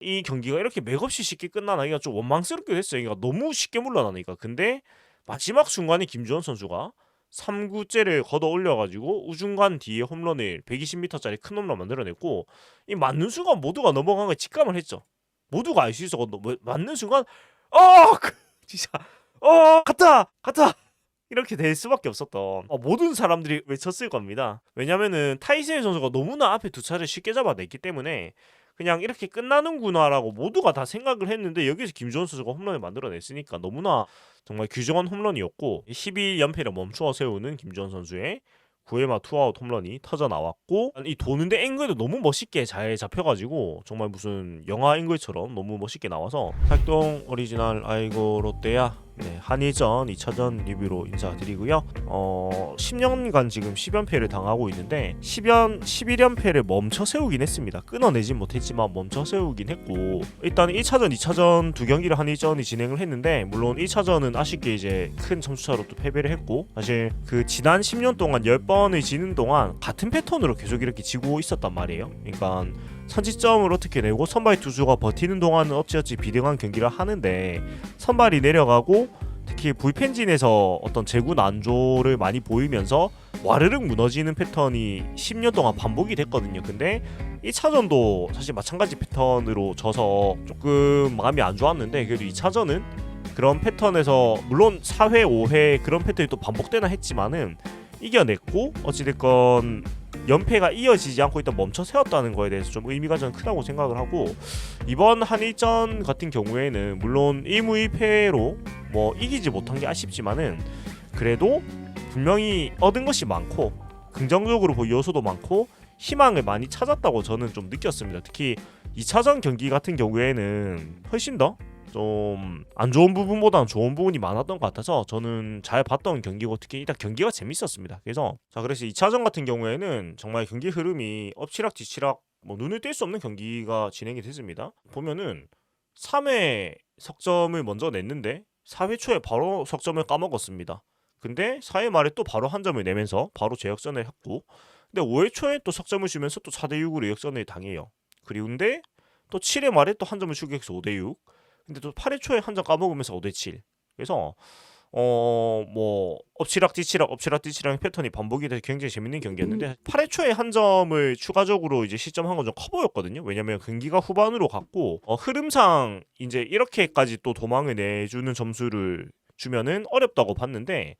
이 경기가 이렇게 맥없이 쉽게 끝나나니까 좀 원망스럽게 됐어요. 그러니까 너무 쉽게 물러나니까. 근데 마지막 순간에 김주원 선수가 3구째를 걷어 올려가지고 우중간 뒤에 홈런을 120m짜리 큰 홈런 만들어냈고, 이 맞는 순간 모두가 넘어간 걸 직감을 했죠. 모두가 알 수 있어. 맞는 순간 진짜 갔다 이렇게 될 수밖에 없었던, 모든 사람들이 외쳤을 겁니다. 왜냐면은 타이세이 선수가 너무나 앞에 두 차례 쉽게 잡아냈기 때문에 그냥 이렇게 끝나는구나라고 모두가 다 생각을 했는데, 여기서 김주원 선수가 홈런을 만들어냈으니까 너무나 정말 규정한 홈런이었고, 12연패를 멈추어 세우는 김주원 선수의 9회마 투아웃 홈런이 터져 나왔고, 이 도는데 앵글도 너무 멋있게 잘 잡혀가지고 정말 무슨 영화 앵글처럼 너무 멋있게 나와서, 활동 오리지널 아이고 롯데야, 네, 한일전 2차전 리뷰로 인사드리고요. 10년간 지금 10연패를 당하고 있는데 11연패를 멈춰 세우긴 했습니다. 끊어내진 못했지만 멈춰 세우긴 했고, 일단 1차전, 2차전 두 경기를 한일전이 진행을 했는데, 물론 1차전은 아쉽게 이제 큰 점수차로 또 패배를 했고, 사실 그 지난 10년 동안 10번을 지는 동안 같은 패턴으로 계속 이렇게 지고 있었단 말이에요. 그러니까 선취점을 어떻게 내고 선발 투수가 버티는 동안은 어찌어찌 비등한 경기를 하는데, 선발이 내려가고 특히 불펜진에서 어떤 제구 난조를 많이 보이면서 와르륵 무너지는 패턴이 10년 동안 반복이 됐거든요. 근데 1차전도 사실 마찬가지 패턴으로 져서 조금 마음이 안 좋았는데, 그래도 2차전은 그런 패턴에서 물론 4회, 5회 그런 패턴이 또 반복되나 했지만은 이겨냈고, 어찌됐건 연패가 이어지지 않고 일단 멈춰 세웠다는 거에 대해서 좀 의미가 저는 크다고 생각을 하고, 이번 한일전 같은 경우에는 물론 1무 1패로 뭐 이기지 못한 게 아쉽지만은, 그래도 분명히 얻은 것이 많고 긍정적으로 볼 요소도 많고 희망을 많이 찾았다고 저는 좀 느꼈습니다. 특히 2차전 경기 같은 경우에는 훨씬 더 좀 안 좋은 부분보다는 좋은 부분이 많았던 것 같아서 저는 잘 봤던 경기고, 특히 일단 경기가 재밌었습니다. 그래서 2차전 같은 경우에는 정말 경기 흐름이 엎치락뒤치락 뭐 눈을 뗄 수 없는 경기가 진행이 됐습니다. 보면은 3회 석점을 먼저 냈는데 4회 초에 바로 석점을 까먹었습니다. 근데 4회 말에 또 바로 한 점을 내면서 바로 재역전을 했고, 근데 5회 초에 또 석점을 주면서 또 4대6으로 역전을 당해요. 그리고인데 또 7회 말에 또 한 점을 추격해서 5대6. 근데 또 8회 초에 한 점 까먹으면서 5대7. 그래서 뭐 엎치락뒤치락 패턴이 반복이 돼서 굉장히 재밌는 경기였는데, 8회 초에 한 점을 추가적으로 이제 시점한 건 좀 커 보였거든요. 왜냐면 경기가 후반으로 갔고, 흐름상 이제 이렇게까지 또 도망을 내주는 점수를 주면은 어렵다고 봤는데,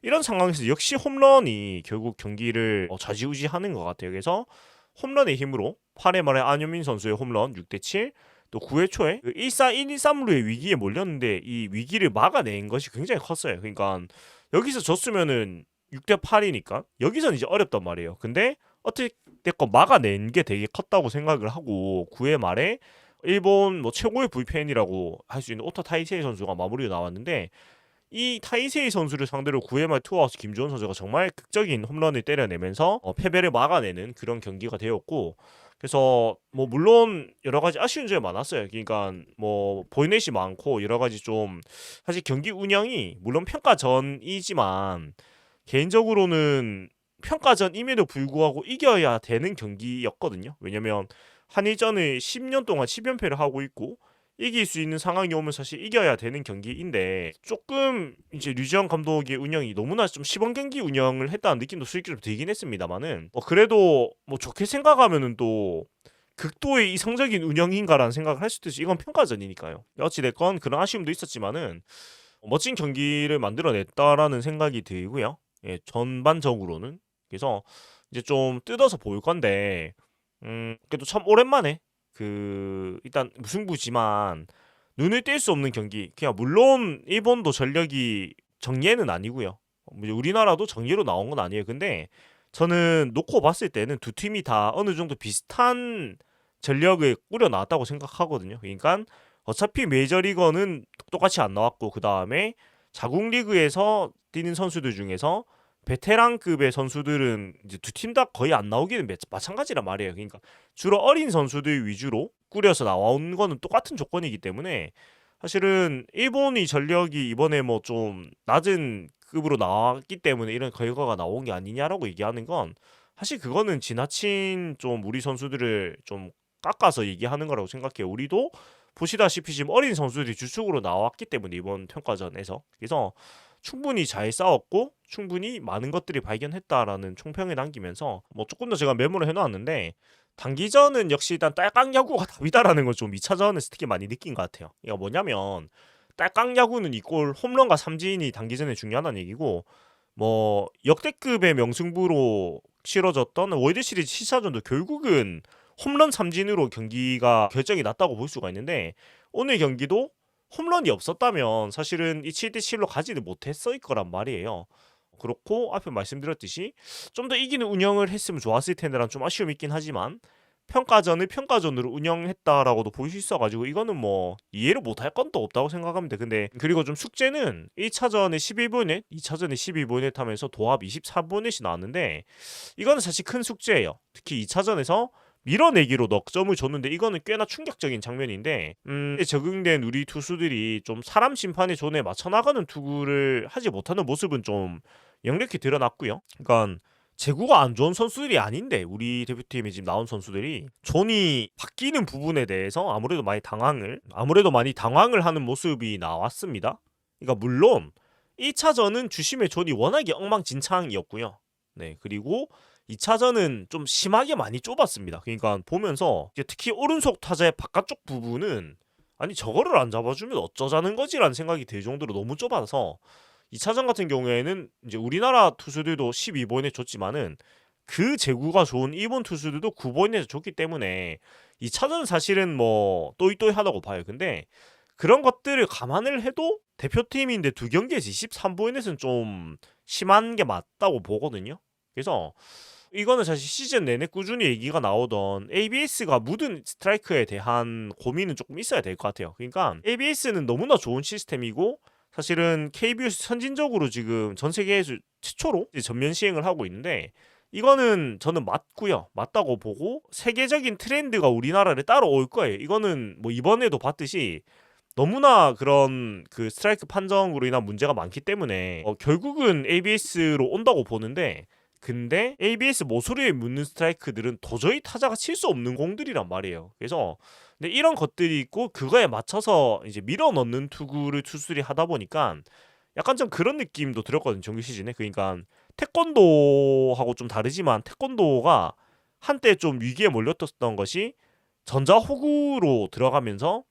이런 상황에서 역시 홈런이 결국 경기를 좌지우지하는 것 같아요. 그래서 홈런의 힘으로 8회 말에 안현민 선수의 홈런 6대7, 또 9회 초에 1-4, 1-2-3루의 위기에 몰렸는데 이 위기를 막아낸 것이 굉장히 컸어요. 그러니까 여기서 졌으면은 6대8이니까 여기서는 이제 어렵단 말이에요. 근데 어떻게됐건 막아낸 게 되게 컸다고 생각을 하고, 9회 말에 일본 뭐 최고의 불펜이라고 할 수 있는 오타 타이세이 선수가 마무리로 나왔는데, 이 타이세이 선수를 상대로 9회 말 투아웃 김주원 선수가 정말 극적인 홈런을 때려내면서 패배를 막아내는 그런 경기가 되었고, 그래서 뭐 물론 여러 가지 아쉬운 점이 많았어요. 그러니까 뭐 보이넷이 많고 여러 가지 좀, 사실 경기 운영이 물론 평가전이지만 개인적으로는 평가전임에도 불구하고 이겨야 되는 경기였거든요. 왜냐면 한일전을 10년 동안 10연패를 하고 있고 이길 수 있는 상황이 오면 사실 이겨야 되는 경기인데, 조금 이제 류지영 감독의 운영이 너무나 좀 시범 경기 운영을 했다는 느낌도 솔직히 좀 들긴 했습니다만은, 그래도 뭐 좋게 생각하면은 또 극도의 이상적인 운영인가라는 생각을 할 수도 있지. 이건 평가전이니까요. 어찌됐건 그런 아쉬움도 있었지만은 멋진 경기를 만들어냈다라는 생각이 들고요. 예, 전반적으로는. 그래서 이제 좀 뜯어서 볼 건데, 그래도 참 오랜만에 일단 무승부지만 눈을 뗄 수 없는 경기. 그냥 물론 일본도 전력이 정예는 아니고요. 우리나라도 정예로 나온 건 아니에요. 근데 저는 놓고 봤을 때는 두 팀이 다 어느 정도 비슷한 전력을 꾸려 나왔다고 생각하거든요. 그러니까 어차피 메이저리거는 똑같이 안 나왔고, 그 다음에 자국 리그에서 뛰는 선수들 중에서 베테랑급의 선수들은 이제 두 팀 다 거의 안 나오기는 마찬가지란 말이에요. 그러니까 주로 어린 선수들 위주로 꾸려서 나온 거는 똑같은 조건이기 때문에, 사실은 일본이 전력이 이번에 뭐 좀 낮은 급으로 나왔기 때문에 이런 결과가 나온 게 아니냐라고 얘기하는 건, 사실 그거는 지나친 좀 우리 선수들을 좀 깎아서 얘기하는 거라고 생각해요. 우리도 보시다시피 지금 어린 선수들이 주축으로 나왔기 때문에 이번 평가전에서 그래서 충분히 잘 싸웠고 충분히 많은 것들이 발견했다라는 총평을 남기면서 뭐 조금 더 제가 메모를 해놓았는데 단기전은 역시 일단 딸깍 야구가 답이다라는 걸 좀 2차전에서 특히 많이 느낀 것 같아요. 이거 뭐냐면 딸깍 야구는 이꼴 홈런과 삼진이 단기전에 중요하다는 얘기고 뭐 역대급의 명승부로 치러졌던 월드시리즈 7차전도 결국은 홈런 삼진으로 경기가 결정이 났다고 볼 수가 있는데 오늘 경기도 홈런이 없었다면 사실은 이 7대7로 가지는 못했을 거란 말이에요. 그렇고 앞에 말씀드렸듯이 좀 더 이기는 운영을 했으면 좋았을 텐데라는 좀 아쉬움이 있긴 하지만 평가전을 평가전으로 운영했다라고도 볼 수 있어가지고 이거는 뭐 이해를 못할 건 또 없다고 생각합니다. 근데 그리고 좀 숙제는 1차전에 11분넷, 2차전에 12분넷 하면서 도합 24분넷이 나왔는데 이거는 사실 큰 숙제예요. 특히 2차전에서 밀어내기로 넉 점을 줬는데 이거는 꽤나 충격적인 장면인데 적응된 우리 투수들이 좀 사람 심판의 존에 맞춰 나가는 투구를 하지 못하는 모습은 좀 역력히 드러났고요. 그러니까 제구가 안 좋은 선수들이 아닌데 우리 대표팀에 지금 나온 선수들이 존이 바뀌는 부분에 대해서 아무래도 많이 당황을 하는 모습이 나왔습니다. 그러니까 물론 1차전은 주심의 존이 워낙에 엉망진창이었고요. 네, 그리고 2차전은 좀 심하게 많이 좁았습니다. 그러니까 보면서 특히 오른손 타자의 바깥쪽 부분은 아니 저거를 안 잡아주면 어쩌자는 거지라는 생각이 들 정도로 너무 좁아서 2차전 같은 경우에는 이제 우리나라 투수들도 12번에 줬지만은 그 제구가 좋은 일본 투수들도 9번에 줬기 때문에 2차전은 사실은 뭐 또이또이하다고 봐요. 근데 그런 것들을 감안을 해도 대표팀인데 두 경기에서 23번에서는 좀 심한 게 맞다고 보거든요. 그래서 이거는 사실 시즌 내내 꾸준히 얘기가 나오던 ABS가 묻은 스트라이크에 대한 고민은 조금 있어야 될 것 같아요. 그러니까 ABS는 너무나 좋은 시스템이고 사실은 KBO 선진적으로 지금 전 세계에서 최초로 전면 시행을 하고 있는데 이거는 저는 맞다고 보고 세계적인 트렌드가 우리나라를 따라올 거예요. 이거는 뭐 이번에도 봤듯이 너무나 그런 그 스트라이크 판정으로 인한 문제가 많기 때문에 결국은 ABS로 온다고 보는데 근데 ABS 모서리에 묻는 스트라이크들은 도저히 타자가 칠 수 없는 공들이란 말이에요. 그래서 근데 이런 것들이 있고 그거에 맞춰서 이제 밀어 넣는 투구를 투수들이 하다 보니까 약간 좀 그런 느낌도 들었거든요. 정규 시즌에. 그러니까 태권도하고 좀 다르지만 태권도가 한때 좀 위기에 몰렸던 것이 전자호구로 들어가면서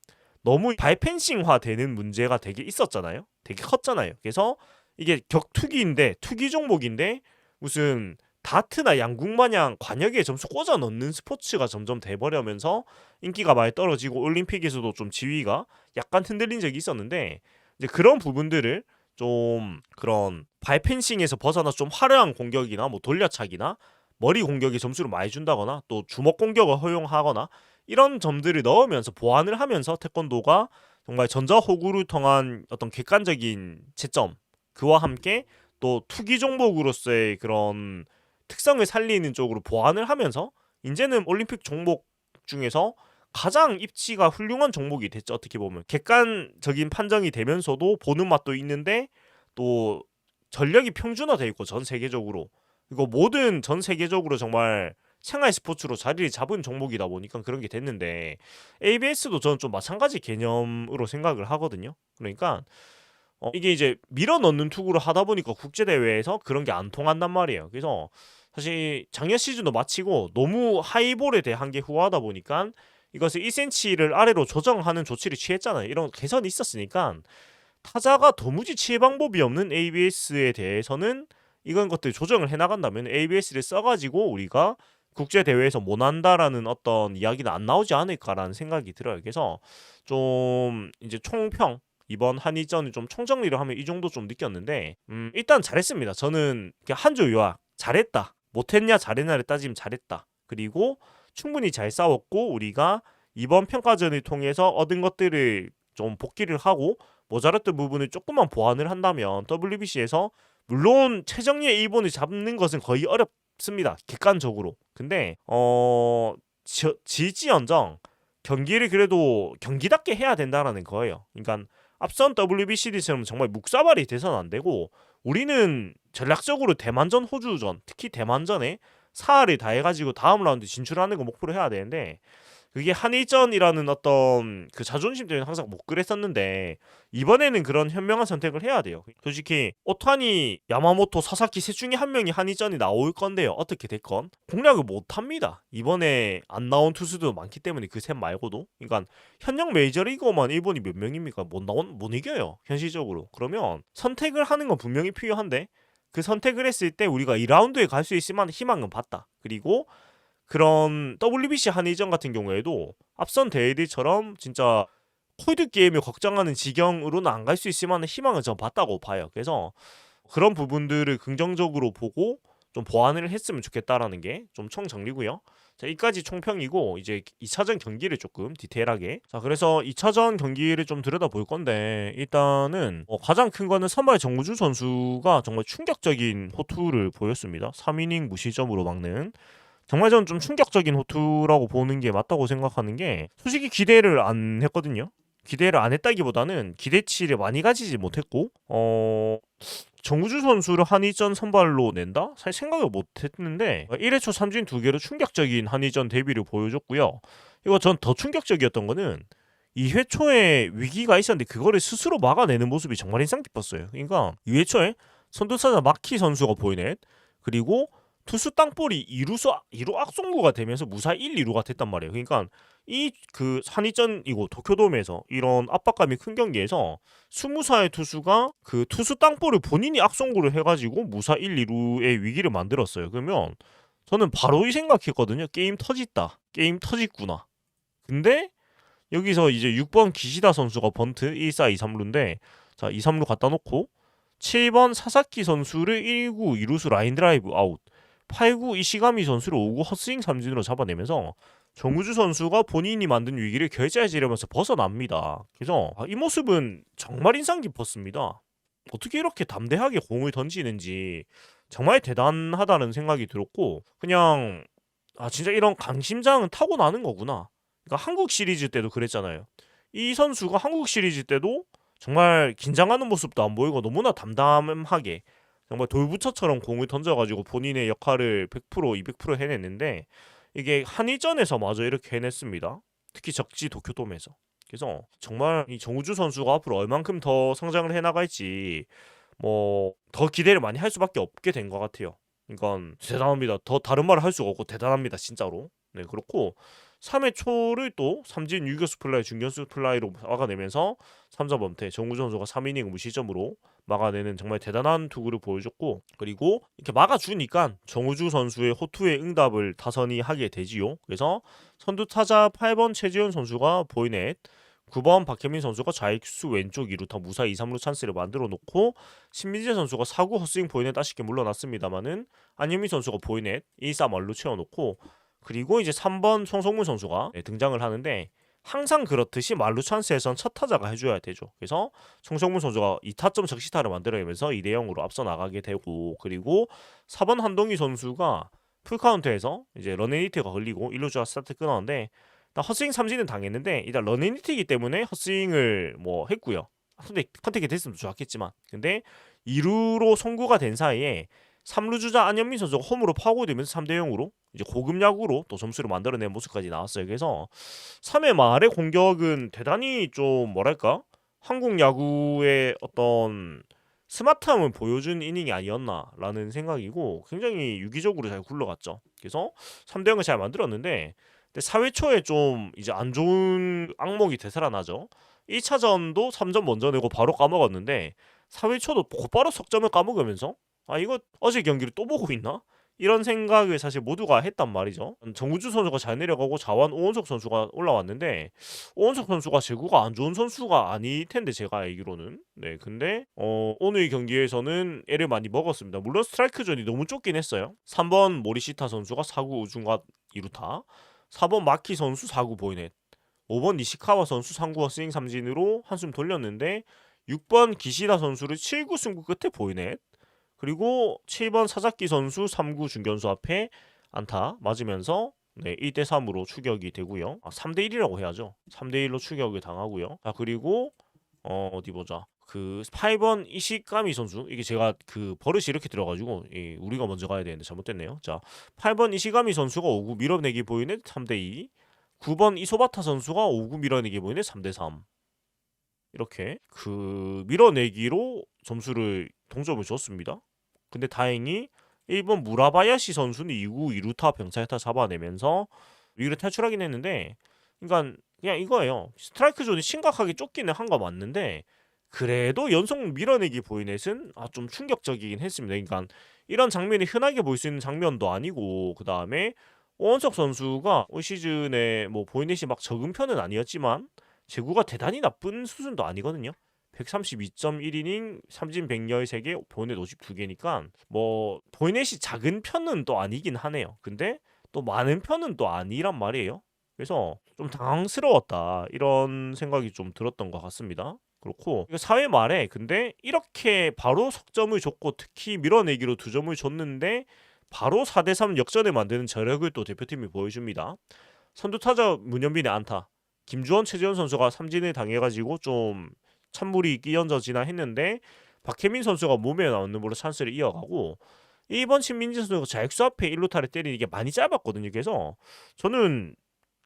너무 발펜싱화 되는 문제가 되게 있었잖아요. 되게 컸잖아요. 그래서 이게 격투기인데 투기 종목인데 무슨 다트나 양궁 마냥 관역에 점수 꽂아 넣는 스포츠가 점점 돼버려면서 인기가 많이 떨어지고 올림픽에서도 좀 지위가 약간 흔들린 적이 있었는데 이제 그런 부분들을 좀 그런 발펜싱에서 벗어나서 좀 화려한 공격이나 뭐 돌려차기나 머리 공격에 점수를 많이 준다거나 또 주먹 공격을 허용하거나 이런 점들을 넣으면서 보완을 하면서 태권도가 정말 전자호구를 통한 어떤 객관적인 채점 그와 함께 또 투기 종목으로서의 그런 특성을 살리는 쪽으로 보완을 하면서 이제는 올림픽 종목 중에서 가장 입지가 훌륭한 종목이 됐죠. 어떻게 보면 객관적인 판정이 되면서도 보는 맛도 있는데 또 전력이 평준화되어 있고 전 세계적으로 이거 모든 전 세계적으로 정말 생활 스포츠로 자리를 잡은 종목이다 보니까 그런 게 됐는데 ABS도 저는 좀 마찬가지 개념으로 생각을 하거든요. 그러니까 이게 이제 밀어넣는 투구를 하다 보니까 국제대회에서 그런 게 안 통한단 말이에요. 그래서 사실 작년 시즌도 마치고 너무 하이볼에 대한 게 후하다 보니까 이것을 1cm를 아래로 조정하는 조치를 취했잖아요. 이런 개선이 있었으니까 타자가 도무지 칠 방법이 없는 ABS에 대해서는 이런 것들 조정을 해나간다면 ABS를 써가지고 우리가 국제대회에서 못한다라는 어떤 이야기는 안 나오지 않을까라는 생각이 들어요. 그래서 좀 이제 총평 이번 한일전을 좀 총정리를 하면 이 정도 좀 느꼈는데 일단 잘했습니다. 저는 한 줄 요약 잘했다. 못했냐 잘했냐를 따지면 잘했다. 그리고 충분히 잘 싸웠고 우리가 이번 평가전을 통해서 얻은 것들을 좀 복귀를 하고 모자랐던 부분을 조금만 보완을 한다면 WBC에서 물론 최정예 일본을 잡는 것은 거의 어렵습니다. 객관적으로. 근데 질지언정 경기를 그래도 경기답게 해야 된다라는 거예요. 그러니까 앞선 WBC처럼 정말 묵사발이 돼서는 안 되고 우리는 전략적으로 대만전, 호주전, 특히 대만전에 사활을 다해가지고 다음 라운드 진출하는 거 목표로 해야 되는데 그게 한일전이라는 어떤 그 자존심 때문에 항상 못 그랬었는데 이번에는 그런 현명한 선택을 해야 돼요. 솔직히 오타니, 야마모토, 사사키 셋 중에 한 명이 한일전이 나올 건데요. 어떻게 됐건 공략을 못 합니다. 이번에 안 나온 투수도 많기 때문에 그 셋 말고도. 그러니까 현역 메이저리거만 일본이 몇 명입니까? 못 이겨요. 현실적으로. 그러면 선택을 하는 건 분명히 필요한데 그 선택을 했을 때 우리가 2라운드에 갈 수 있을 만한 희망은 봤다. 그리고 그런 WBC 한일전 같은 경우에도 앞선 대회들처럼 진짜 콜드 게임을 걱정하는 지경으로는 안 갈 수 있을 만한 희망을 전 봤다고 봐요. 그래서 그런 부분들을 긍정적으로 보고 좀 보완을 했으면 좋겠다라는 게 좀 총정리고요. 자, 이까지 총평이고 이제 2차전 경기를 조금 디테일하게. 자, 그래서 2차전 경기를 좀 들여다볼 건데 일단은 가장 큰 거는 선발 정우주 선수가 정말 충격적인 호투를 보였습니다. 3이닝 무실점으로 막는 정말 저는 좀 충격적인 호투라고 보는 게 맞다고 생각하는 게 솔직히 기대를 안 했거든요. 기대를 안 했다기보다는 기대치를 많이 가지지 못했고 정우주 선수를 한일전 선발로 낸다? 사실 생각을 못했는데 1회초 3진 2개로 충격적인 한일전 데뷔를 보여줬고요. 이거 전 더 충격적이었던 거는 2회 초에 위기가 있었는데 그거를 스스로 막아내는 모습이 정말 인상 깊었어요. 그러니까 2회 초에 선두타자 마키 선수가 보이네. 그리고 투수 땅볼이 2루 악송구가 되면서 무사 1, 2루가 됐단 말이에요. 그러니까 이 그 한일전이고 도쿄돔에서 이런 압박감이 큰 경기에서 20살의 투수가 그 투수 땅볼을 본인이 악송구를 해가지고 무사 1, 2루의 위기를 만들었어요. 그러면 저는 바로 이 생각했거든요. 게임 터졌다. 게임 터졌구나. 근데 여기서 이제 6번 기시다 선수가 번트 1-4, 2-3루인데 자 2-3루 갖다 놓고 7번 사사키 선수를 1구 2루수 라인 드라이브 아웃 8구 이시가미 선수를 5구 헛스윙 삼진으로 잡아내면서 정우주 선수가 본인이 만든 위기를 결제해지려면서 벗어납니다. 그래서 이 모습은 정말 인상 깊었습니다. 어떻게 이렇게 담대하게 공을 던지는지 정말 대단하다는 생각이 들었고 그냥 진짜 이런 강심장은 타고나는 거구나. 그러니까 한국 시리즈 때도 그랬잖아요. 이 선수가 한국 시리즈 때도 정말 긴장하는 모습도 안 보이고 너무나 담담하게 정말 돌부처처럼 공을 던져가지고 본인의 역할을 100% 200% 해냈는데 이게 한일전에서 마저 이렇게 해냈습니다. 특히 적지 도쿄돔에서. 그래서 정말 이 정우주 선수가 앞으로 얼만큼 더 성장을 해나갈지 뭐 더 기대를 많이 할 수밖에 없게 된 것 같아요. 그러니까 대단합니다. 더 다른 말을 할 수가 없고 대단합니다. 진짜로. 네 그렇고 3회 초를 또 삼진 유격수 플라이 중견수 플라이로 막아내면서 3자 범퇴 정우주 선수가 3이닝 무실점으로 막아내는 정말 대단한 투구를 보여줬고 그리고 이렇게 막아주니까 정우주 선수의 호투의 응답을 타선이 하게 되지요. 그래서 선두 타자 8번 최지현 선수가 보이넷 9번 박혜민 선수가 좌익수 왼쪽 2루타 무사 2, 3루 찬스를 만들어 놓고 신민재 선수가 4구 헛스윙 보이넷 아쉽게 물러났습니다만은 안현민 선수가 보이넷 1-3 말로 채워놓고 그리고 이제 3번 송성문 선수가 등장을 하는데 항상 그렇듯이 말루 찬스에선 첫 타자가 해줘야 되죠. 그래서 송성문 선수가 2타점 적시타를 만들어내면서 2대0으로 앞서 나가게 되고 그리고 4번 한동희 선수가 풀카운트에서 이제 런앤히트가 걸리고 1루주자 스타트 끊었는데 헛스윙 삼진은 당했는데 일단 런앤히트이기 때문에 헛스윙을 뭐 했고요. 근데 컨택이 됐으면 좋았겠지만 근데 2루로 송구가 된 사이에 3루 주자 안현민 선수가 홈으로 파고들면서 3대0으로 이제 고급 야구로 또 점수를 만들어낸 모습까지 나왔어요. 그래서 3회 말의 공격은 대단히 좀 뭐랄까 한국 야구의 어떤 스마트함을 보여준 이닝이 아니었나라는 생각이고 굉장히 유기적으로 잘 굴러갔죠. 그래서 3대0을 잘 만들었는데 근데 4회 초에 좀 이제 안 좋은 악몽이 되살아나죠. 1차전도 3점 먼저 내고 바로 까먹었는데 4회 초도 곧바로 석점을 까먹으면서 이거 어제 경기를 또 보고 있나? 이런 생각을 사실 모두가 했단 말이죠. 정우주 선수가 잘 내려가고 자완 오원석 선수가 올라왔는데 오원석 선수가 제구가 안 좋은 선수가 아닐 텐데 제가 알기로는 네 근데 오늘 경기에서는 애를 많이 먹었습니다. 물론 스트라이크 존이 너무 좁긴 했어요. 3번 모리시타 선수가 4구 우중과 2루타 4번 마키 선수 4구 보이넷 5번 니시카와 선수 3구 스윙 삼진으로 한숨 돌렸는데 6번 기시다 선수를 7구 승부 끝에 보이넷 그리고 7번 사자키 선수 3구 중견수 앞에 안타 맞으면서 1대3으로 추격이 되고요. 3대1이라고 해야죠. 3대1로 추격을 당하고요. 그리고 어디 보자. 그 8번 이시카미 선수 이게 제가 그 버릇이 이렇게 들어가지고 우리가 먼저 가야 되는데 잘못됐네요. 자 8번 이시카미 선수가 5구 밀어내기 보이는 3대2 9번 이소바타 선수가 5구 밀어내기 보이네 3대3 이렇게 그 밀어내기로 점수를 동점을 줬습니다. 근데 다행히 1번 무라바야시 선수는 2구 2루타 병살타 잡아내면서 위기를 탈출하긴 했는데 그러니까 그냥 이거예요. 스트라이크 존이 심각하게 쫓기는 한 거 맞는데 그래도 연속 밀어내기 보이넷은 좀 충격적이긴 했습니다. 그러니까 이런 장면이 흔하게 볼 수 있는 장면도 아니고 그 다음에 오원석 선수가 올 시즌에 뭐 보이넷이 막 적은 편은 아니었지만 제구가 대단히 나쁜 수준도 아니거든요. 132.1이닝, 삼진 113개, 보이넷 52개니까 뭐 보이넷이 작은 편은 또 아니긴 하네요. 근데 또 많은 편은 또 아니란 말이에요. 그래서 좀 당황스러웠다 이런 생각이 좀 들었던 것 같습니다. 그렇고 4회 말에 근데 이렇게 바로 석점을 줬고 특히 밀어내기로 2점을 줬는데 바로 4대3 역전을 만드는 저력을 또 대표팀이 보여줍니다. 선두타자 문현빈의 안타, 김주원, 최지원 선수가 삼진을 당해가지고 좀 찬물이 끼얹어지나 했는데 박혜민 선수가 몸에 나오는 볼로 찬스를 이어가고 1번 신민지 선수가 자익수 앞에 1루타를 때리는 게 많이 짧았거든요. 그래서 저는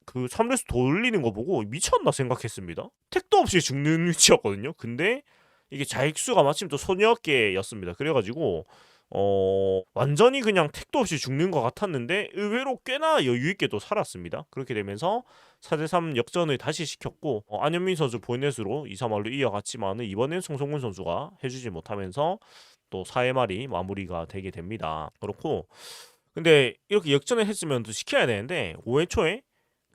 그 3루에서 돌리는 거 보고 미쳤나 생각했습니다. 택도 없이 죽는 위치였거든요. 근데 이게 자익수가 마침 또 손역계였습니다. 그래가지고 완전히 그냥 택도 없이 죽는 것 같았는데 의외로 꽤나 여유있게 또 살았습니다. 그렇게 되면서 4대3 역전을 다시 시켰고 안현민 선수 보이넷으로 2-3할로 이어갔지만 이번엔 송성문 선수가 해주지 못하면서 또 4회 말이 마무리가 되게 됩니다. 그렇고 근데 이렇게 역전을 했으면 또 시켜야 되는데 5회 초에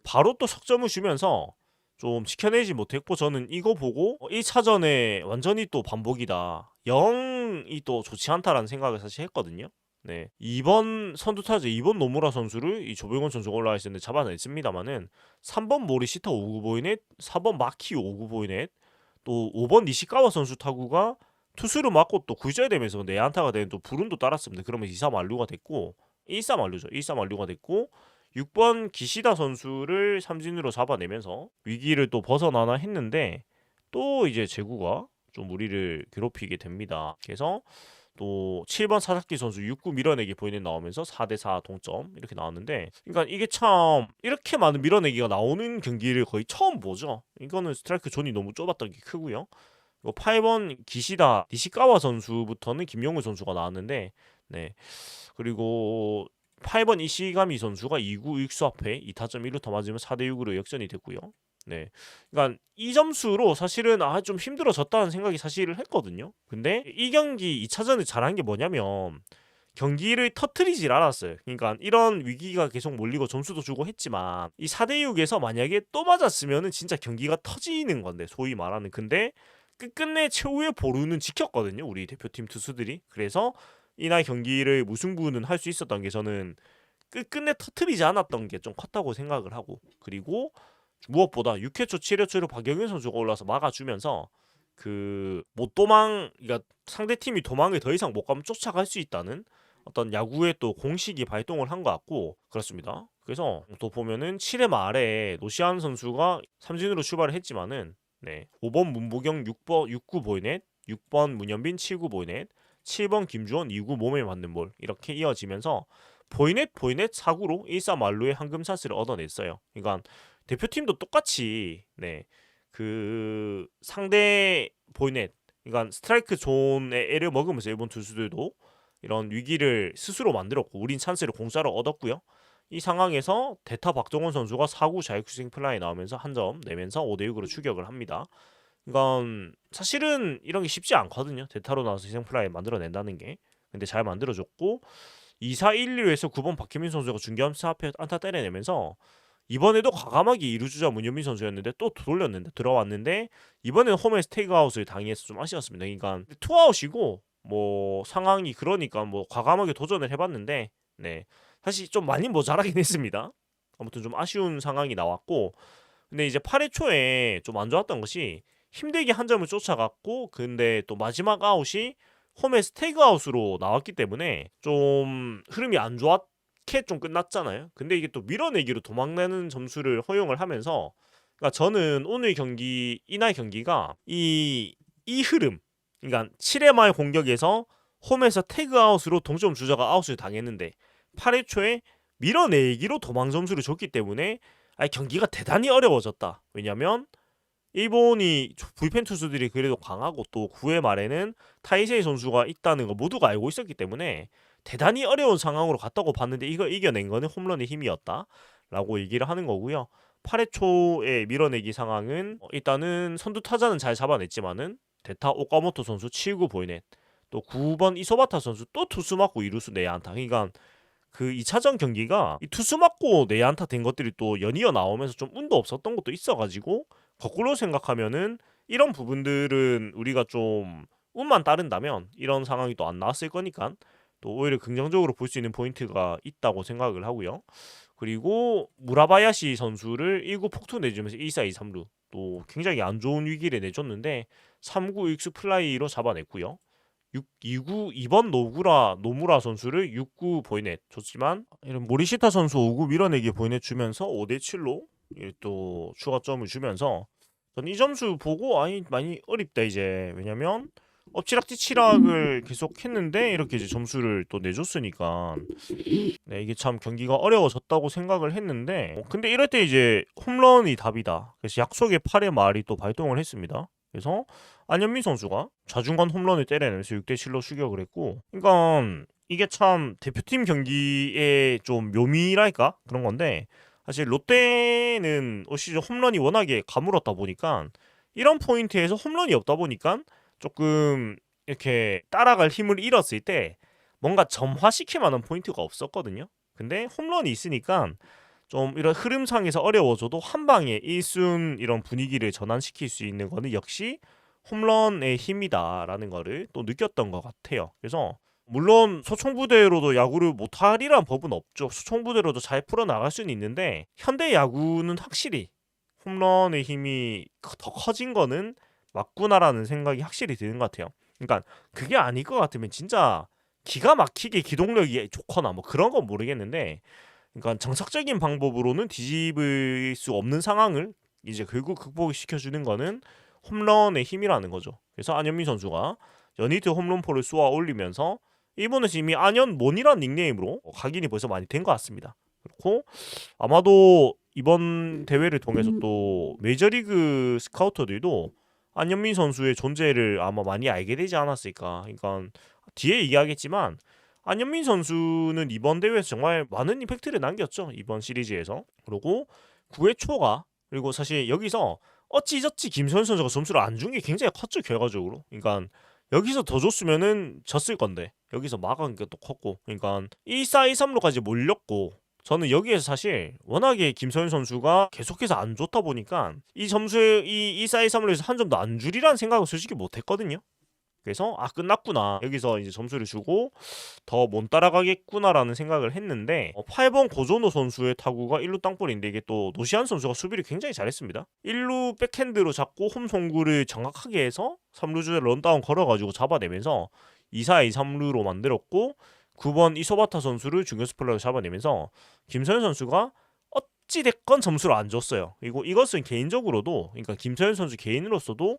바로 또 석점을 주면서 좀 지켜내지 못했고 저는 이거 보고 1차전에 완전히 또 반복이다. 0이 또 좋지 않다라는 생각을 사실 했거든요. 네. 2번 선두타자 2번 노무라 선수를 이 조병원 선수가 올라와 있었는데 잡아냈습니다만은 3번 모리시타 5구 보이넷, 4번 마키 5구 보이넷, 또 5번 니시카와 선수 타구가 투수를 맞고 또 굴절이 되면서 내안타가 되는 또 불운도 따랐습니다. 그러면 2-3 완루가 됐고 1-3 완루죠. 1-3 완루가 됐고 6번 기시다 선수를 삼진으로 잡아내면서 위기를 또 벗어나나 했는데 또 이제 제구가 좀 우리를 괴롭히게 됩니다. 그래서 또 7번 사사키 선수 6구 밀어내기 보이는 나오면서 4대4 동점 이렇게 나왔는데 그러니까 이게 참 이렇게 많은 밀어내기가 나오는 경기를 거의 처음 보죠. 이거는 스트라이크 존이 너무 좁았던 게 크고요. 8번 기시다 니시카와 선수부터는 김용우 선수가 나왔는데 네. 그리고 8번 이시가미 선수가 2구 육수 앞에 2타점 1루타 맞으면 4대6으로 역전이 됐고요. 네. 그러니까 이 점수로 사실은 좀 힘들어졌다는 생각이 사실을 했거든요. 근데 이 경기 2차전을 잘한 게 뭐냐면 경기를 터트리질 않았어요. 그러니까 이런 위기가 계속 몰리고 점수도 주고 했지만 이 4대6에서 만약에 또 맞았으면은 진짜 경기가 터지는 건데 소위 말하는 근데 끝끝내 최후의 보루는 지켰거든요. 우리 대표팀 투수들이. 그래서 이날 경기를 무승부는 할 수 있었던 게 저는 끝끝내 터트리지 않았던 게 좀 컸다고 생각을 하고 그리고 무엇보다 6회 초 7회 초로 박영현 선수가 올라서 막아주면서 그 못 도망 그러니까 상대 팀이 도망을 더 이상 못 가면 쫓아갈 수 있다는 어떤 야구의 또 공식이 발동을 한 것 같고 그렇습니다. 그래서 또 보면은 7회 말에 노시안 선수가 삼진으로 출발을 했지만은 네 5번 문보경 6구 보이넷 6번 문현빈 7구 보이넷 7번 김주원 2구 몸에 맞는 볼 이렇게 이어지면서 보이넷 4구로 1-3 말루의 황금 찬스를 얻어냈어요. 그러니까 대표팀도 똑같이 네 그 상대 보이넷 그러니까 스트라이크 존에 애를 먹으면서 일본 투수들도 이런 위기를 스스로 만들었고 우린 찬스를 공짜로 얻었고요. 이 상황에서 대타 박정원 선수가 4구 자익수생 플라이 나오면서 한 점 내면서 5대6으로 추격을 합니다. 이건 사실은 이런 게 쉽지 않거든요. 대타로 나와서 희생 플라이 만들어낸다는 게. 근데 잘 만들어줬고 2-4 1-2루에서 9번 박혜민 선수가 중견수 앞에 안타 때려내면서 이번에도 과감하게 2루주자 문현민 선수였는데 또 돌렸는데 들어왔는데 이번에는 홈에서 테이크아웃을 당해서 좀 아쉬웠습니다. 그러니까 투아웃이고 뭐 상황이 그러니까 뭐 과감하게 도전을 해봤는데 네 사실 좀 많이 모자라긴 했습니다. 아무튼 좀 아쉬운 상황이 나왔고 근데 이제 8회 초에 좀 안 좋았던 것이 힘들게 한 점을 쫓아갔고 근데 또 마지막 아웃이 홈에서 태그아웃으로 나왔기 때문에 좀 흐름이 안 좋게 좀 끝났잖아요. 근데 이게 또 밀어내기로 도망내는 점수를 허용을 하면서 그러니까 저는 오늘 경기 이날 경기가 이 흐름 그러니까 7회 말 공격에서 홈에서 태그아웃으로 동점 주자가 아웃을 당했는데 8회 초에 밀어내기로 도망 점수를 줬기 때문에 아니 경기가 대단히 어려워졌다. 왜냐면 일본이 불펜 투수들이 그래도 강하고 또 9회 말에는 타이세이 선수가 있다는 거 모두가 알고 있었기 때문에 대단히 어려운 상황으로 갔다고 봤는데 이거 이겨낸 거는 홈런의 힘이었다라고 얘기를 하는 거고요. 8회 초에 밀어내기 상황은 일단은 선두 타자는 잘 잡아냈지만은 대타 오카모토 선수 7구 보이넷, 또 9번 이소바타 선수 또 투수 맞고 이루수 내야안타. 그러니까 그 2차전 경기가 이 투수 맞고 내야안타 된 것들이 또 연이어 나오면서 좀 운도 없었던 것도 있어가지고 거꾸로 생각하면은 이런 부분들은 우리가 좀 운만 따른다면 이런 상황이 또 안 나왔을 거니까 또 오히려 긍정적으로 볼 수 있는 포인트가 있다고 생각을 하고요. 그리고 무라바야시 선수를 1구 폭투 내주면서 1사 2, 3루 또 굉장히 안 좋은 위기를 내줬는데 3구 익수 플라이로 잡아냈고요. 2구 2번 노무라 선수를 6구 보이넷 줬지만 이런 모리시타 선수 5구 밀어내기 보이넷 주면서 5대 7로 또 추가점을 주면서 전 이 점수 보고 아니 많이 어렵다 이제. 왜냐면 엎치락뒤치락을 계속 했는데 이렇게 이제 점수를 또 내줬으니까 네, 이게 참 경기가 어려워졌다고 생각을 했는데 근데 이럴 때 이제 홈런이 답이다. 그래서 약속의 8의 말이 또 발동을 했습니다. 그래서 안현민 선수가 좌중간 홈런을 때려내면서 6대 7로 추격을 했고, 그러니까 이게 참 대표팀 경기의 좀 묘미랄까 그런 건데 사실 롯데는 올 시즌 홈런이 워낙에 가물었다 보니까 이런 포인트에서 홈런이 없다 보니까 조금 이렇게 따라갈 힘을 잃었을 때 뭔가 점화시킬 만한 포인트가 없었거든요. 근데 홈런이 있으니까 좀 이런 흐름상에서 어려워져도 한 방에 1순 이런 분위기를 전환시킬 수 있는 거는 역시 홈런의 힘이다라는 거를 또 느꼈던 것 같아요. 그래서 물론 소총부대로도 야구를 못하리란 법은 없죠. 소총부대로도 잘 풀어나갈 수는 있는데 현대 야구는 확실히 홈런의 힘이 더 커진 거는 맞구나라는 생각이 확실히 드는 것 같아요. 그러니까 그게 아닐 것 같으면 진짜 기가 막히게 기동력이 좋거나 뭐 그런 건 모르겠는데, 그러니까 정석적인 방법으로는 뒤집을 수 없는 상황을 이제 결국 극복시켜주는 거는 홈런의 힘이라는 거죠. 그래서 안현민 선수가 연이트 홈런포를 쏘아 올리면서 일본에서 이미 안현몬이라는 닉네임으로 각인이 벌써 많이 된 것 같습니다. 그렇고 아마도 이번 대회를 통해서 또 메이저리그 스카우터들도 안현민 선수의 존재를 아마 많이 알게 되지 않았을까. 그러니까 뒤에 얘기하겠지만 안현민 선수는 이번 대회에서 정말 많은 임팩트를 남겼죠. 이번 시리즈에서. 그리고 9회 초가, 그리고 사실 여기서 어찌저찌 김소연 선수가 점수를 안 준 게 굉장히 컸죠, 결과적으로. 그러니까 여기서 더 줬으면은 졌을 건데 여기서 막은 게 또 컸고, 그러니까 1-4, 2-3로까지 몰렸고, 저는 여기에서 사실 워낙에 김소연 선수가 계속해서 안 좋다 보니까 이 점수에 이 1-4, 2-3로에서 한 점도 안 줄이라는 생각을 솔직히 못 했거든요. 그래서 끝났구나, 여기서 이제 점수를 주고 더 못 따라가겠구나라는 생각을 했는데 8번 고조노 선수의 타구가 1루 땅볼인데 이게 또 노시안 선수가 수비를 굉장히 잘했습니다. 1루 백핸드로 잡고 홈 송구를 정확하게 해서 3루 주자 런다운 걸어가지고 잡아내면서 2-4, 2-3루로 만들었고, 9번 이소바타 선수를 중견수 플라이로 잡아내면서 김서현 선수가 어찌됐건 점수를 안 줬어요. 그리고 이것은 개인적으로도, 그러니까 김서현 선수 개인으로서도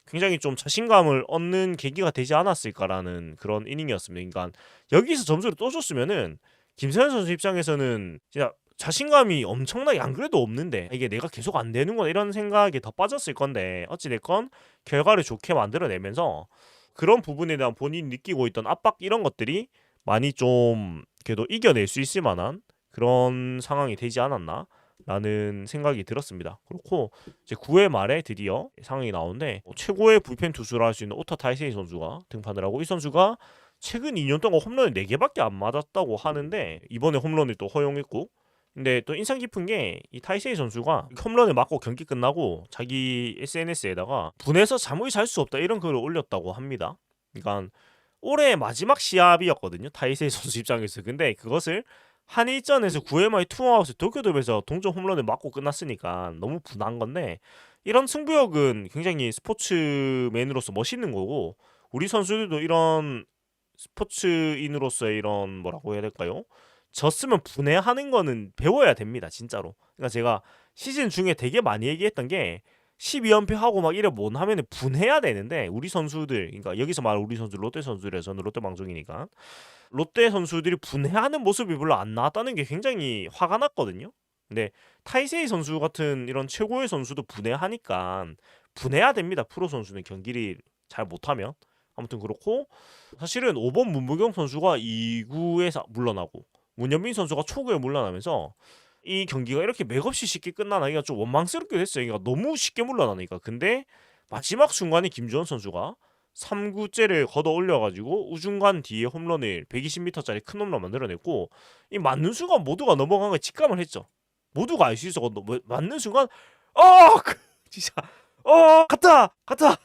굉장히 좀 자신감을 얻는 계기가 되지 않았을까라는 그런 이닝이었습니다. 그러니까 여기서 점수를 또 줬으면은 김서현 선수 입장에서는 진짜 자신감이 엄청나게 안 그래도 없는데 이게 내가 계속 안 되는구나 이런 생각이 더 빠졌을 건데, 어찌됐건 결과를 좋게 만들어내면서 그런 부분에 대한 본인이 느끼고 있던 압박 이런 것들이 많이 좀 그래도 이겨낼 수 있을 만한 그런 상황이 되지 않았나 라는 생각이 들었습니다. 그렇고 이제 9회 말에 드디어 상황이 나오는데 최고의 불펜 투수를 할 수 있는 오타 타이세이 선수가 등판을 하고, 이 선수가 최근 2년 동안 홈런을 4개밖에 안 맞았다고 하는데 이번에 홈런을 또 허용했고, 근데 또 인상 깊은 게 이 타이세이 선수가 홈런을 맞고 경기 끝나고 자기 SNS에다가 분해서 잠을 잘 수 없다 이런 글을 올렸다고 합니다. 그러니까 올해 마지막 시합이었거든요, 타이세이 선수 입장에서. 근데 그것을 한일전에서 9회 말 투아웃을 도쿄돔에서 동점 홈런을 맞고 끝났으니까 너무 분한 건데, 이런 승부욕은 굉장히 스포츠맨으로서 멋있는 거고, 우리 선수들도 이런 스포츠인으로서의 이런 뭐라고 해야 될까요? 졌으면 분해하는 거는 배워야 됩니다, 진짜로. 그러니까 제가 시즌 중에 되게 많이 얘기했던 게 12연패하고 막 이래 못 하면은 분해야 되는데, 우리 선수들, 그러니까 여기서 말하는 우리 선수 롯데 선수들에서 저는 롯데 방송이니까 롯데 선수들이 분해하는 모습이 별로 안 나왔다는 게 굉장히 화가 났거든요. 근데 타이세이 선수 같은 이런 최고의 선수도 분해하니까 분해야 됩니다. 프로 선수는 경기를 잘 못하면. 아무튼 그렇고 사실은 5번 문무경 선수가 2구에서 물러나고 문현민 선수가 초구에 물러나면서 이 경기가 이렇게 맥없이 쉽게 끝나나기가 좀 원망스럽게 됐어요. 그러니까 너무 쉽게 물러나니까. 근데 마지막 순간에 김주원 선수가 3구째를 걷어 올려가지고 우중간 뒤에 홈런을 120m짜리 큰 홈런 만들어냈고 이 맞는 순간 모두가 넘어간 걸 직감을 했죠. 모두가 알 수 있어. 맞는 순간 진짜 갔다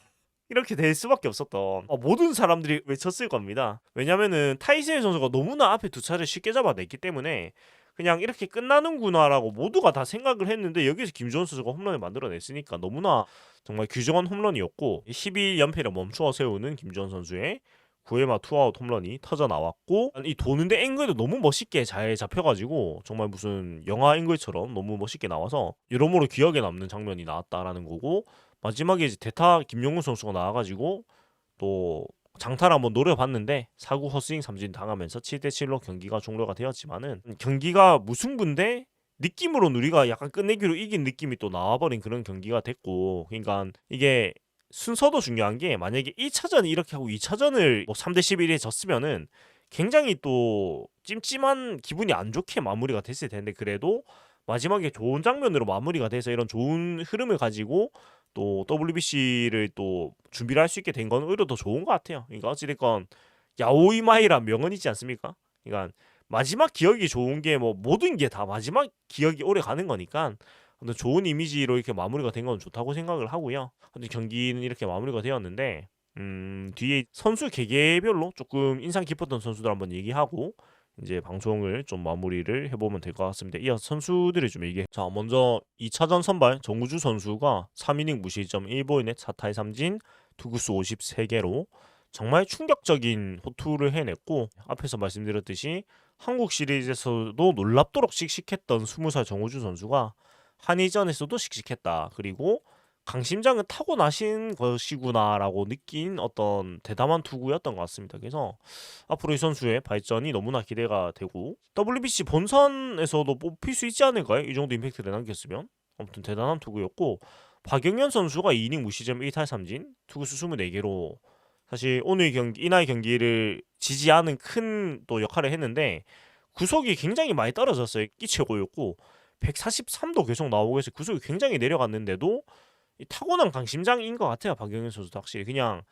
이렇게 될 수밖에 없었던 모든 사람들이 외쳤을 겁니다. 왜냐면은 타이세이 선수가 너무나 앞에 두 차례 쉽게 잡아냈기 때문에 그냥 이렇게 끝나는구나라고 모두가 다 생각을 했는데 여기서 김주원 선수가 홈런을 만들어냈으니까 너무나 정말 규정한 홈런이었고 12연패를 멈추어 세우는 김주원 선수의 9회마 투아웃 홈런이 터져 나왔고 이 도는데 앵글도 너무 멋있게 잘 잡혀가지고 정말 무슨 영화 앵글처럼 너무 멋있게 나와서 여러모로 기억에 남는 장면이 나왔다라는 거고 마지막에 이제 대타 김용훈 선수가 나와가지고 또 장타를 한번 노려봤는데 사구 허스윙 삼진 당하면서 7대7로 경기가 종료가 되었지만은 경기가 무승부인데 느낌으로는 우리가 약간 끝내기로 이긴 느낌이 또 나와버린 그런 경기가 됐고 그러니까 이게 순서도 중요한 게 만약에 1차전이 이렇게 하고 2차전을 뭐 3대11에 졌으면은 굉장히 또 찜찜한 기분이 안 좋게 마무리가 됐을 텐데 그래도 마지막에 좋은 장면으로 마무리가 돼서 이런 좋은 흐름을 가지고 또 WBC를 또 준비를 할 수 있게 된 건 오히려 더 좋은 것 같아요. 그러니까 어찌됐건 야오이마이란 명언이지 않습니까? 그러니까 마지막 기억이 좋은 게 뭐 모든 게 다 마지막 기억이 오래 가는 거니까 좋은 이미지로 이렇게 마무리가 된 건 좋다고 생각을 하고요. 근데 경기는 이렇게 마무리가 되었는데 뒤에 선수 개개별로 조금 인상 깊었던 선수들 한번 얘기하고 이제 방송을 좀 마무리를 해보면 될 것 같습니다. 이어서 선수들이 좀 얘기해. 자, 먼저 2차전 선발 정우주 선수가 3이닝 무실점 1보이넷 4타의 삼진 투구수 53개로 정말 충격적인 호투를 해냈고 앞에서 말씀드렸듯이 한국 시리즈에서도 놀랍도록 씩씩했던 20살 정우주 선수가 한일전에서도 씩씩했다. 그리고 강심장은 타고나신 것이구나라고 느낀 어떤 대담한 투구였던 것 같습니다. 그래서 앞으로 이 선수의 발전이 너무나 기대가 되고 WBC 본선에서도 뽑힐 수 있지 않을까요? 이 정도 임팩트를 남겼으면. 아무튼 대단한 투구였고 박영현 선수가 2이닝 무실점 1탈 3진 투구수 24개로 사실 오늘 경기 이날 경기를 지지 않은 큰 또 역할을 했는데 구속이 굉장히 많이 떨어졌어요. 끼최고였고 143도 계속 나오고 해서 구속이 굉장히 내려갔는데도 타고난 강심장인 것 같아요. 박영현 선수도 확실히 그냥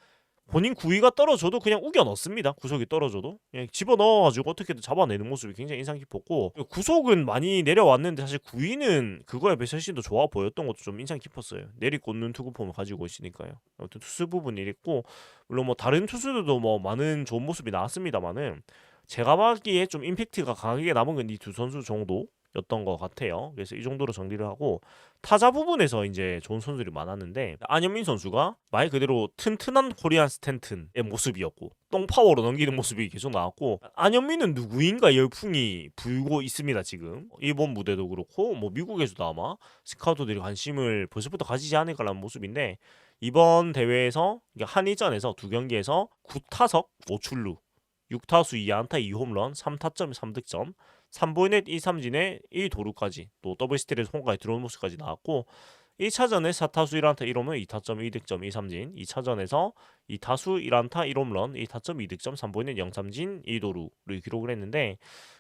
본인 구위가 떨어져도 그냥 우겨 넣습니다. 구속이 떨어져도 그냥 집어넣어가지고 어떻게든 잡아내는 모습이 굉장히 인상 깊었고 구속은 많이 내려왔는데 사실 구위는 그거에 비해서 훨씬 더 좋아 보였던 것도 좀 인상 깊었어요. 내리꽂는 투구폼을 가지고 있으니까요. 아무튼 투수 부분이 있고 물론 뭐 다른 투수들도 뭐 많은 좋은 모습이 나왔습니다만은 제가 보기에 좀 임팩트가 강하게 남은 건 이 두 선수 정도였던 것 같아요. 그래서 이 정도로 정리를 하고 타자 부분에서 이제 좋은 선수들이 많았는데 안현민 선수가 말 그대로 튼튼한 코리안 스탠튼의 모습이었고 똥파워로 넘기는 모습이 계속 나왔고 안현민은 누구인가 열풍이 불고 있습니다. 지금 일본 무대도 그렇고 뭐 미국에서도 아마 스카우터들이 관심을 벌써부터 가지지 않을까라는 모습인데 이번 대회에서 한일전에서 두 경기에서 9타석 5출루 6타수 2안타 2홈런 3타점 3득점 3보이넷 2삼진에 1도루까지 또 더블 스틸에서 홈까지 들어온 모습까지 나왔고 1차전에 4타수 1안타 1홈런 2타점 2득점 2삼진 2차전에서 2타수 1안타 1홈런 2타점 2득점 3보이넷 0삼진 1도루를 기록을 했는데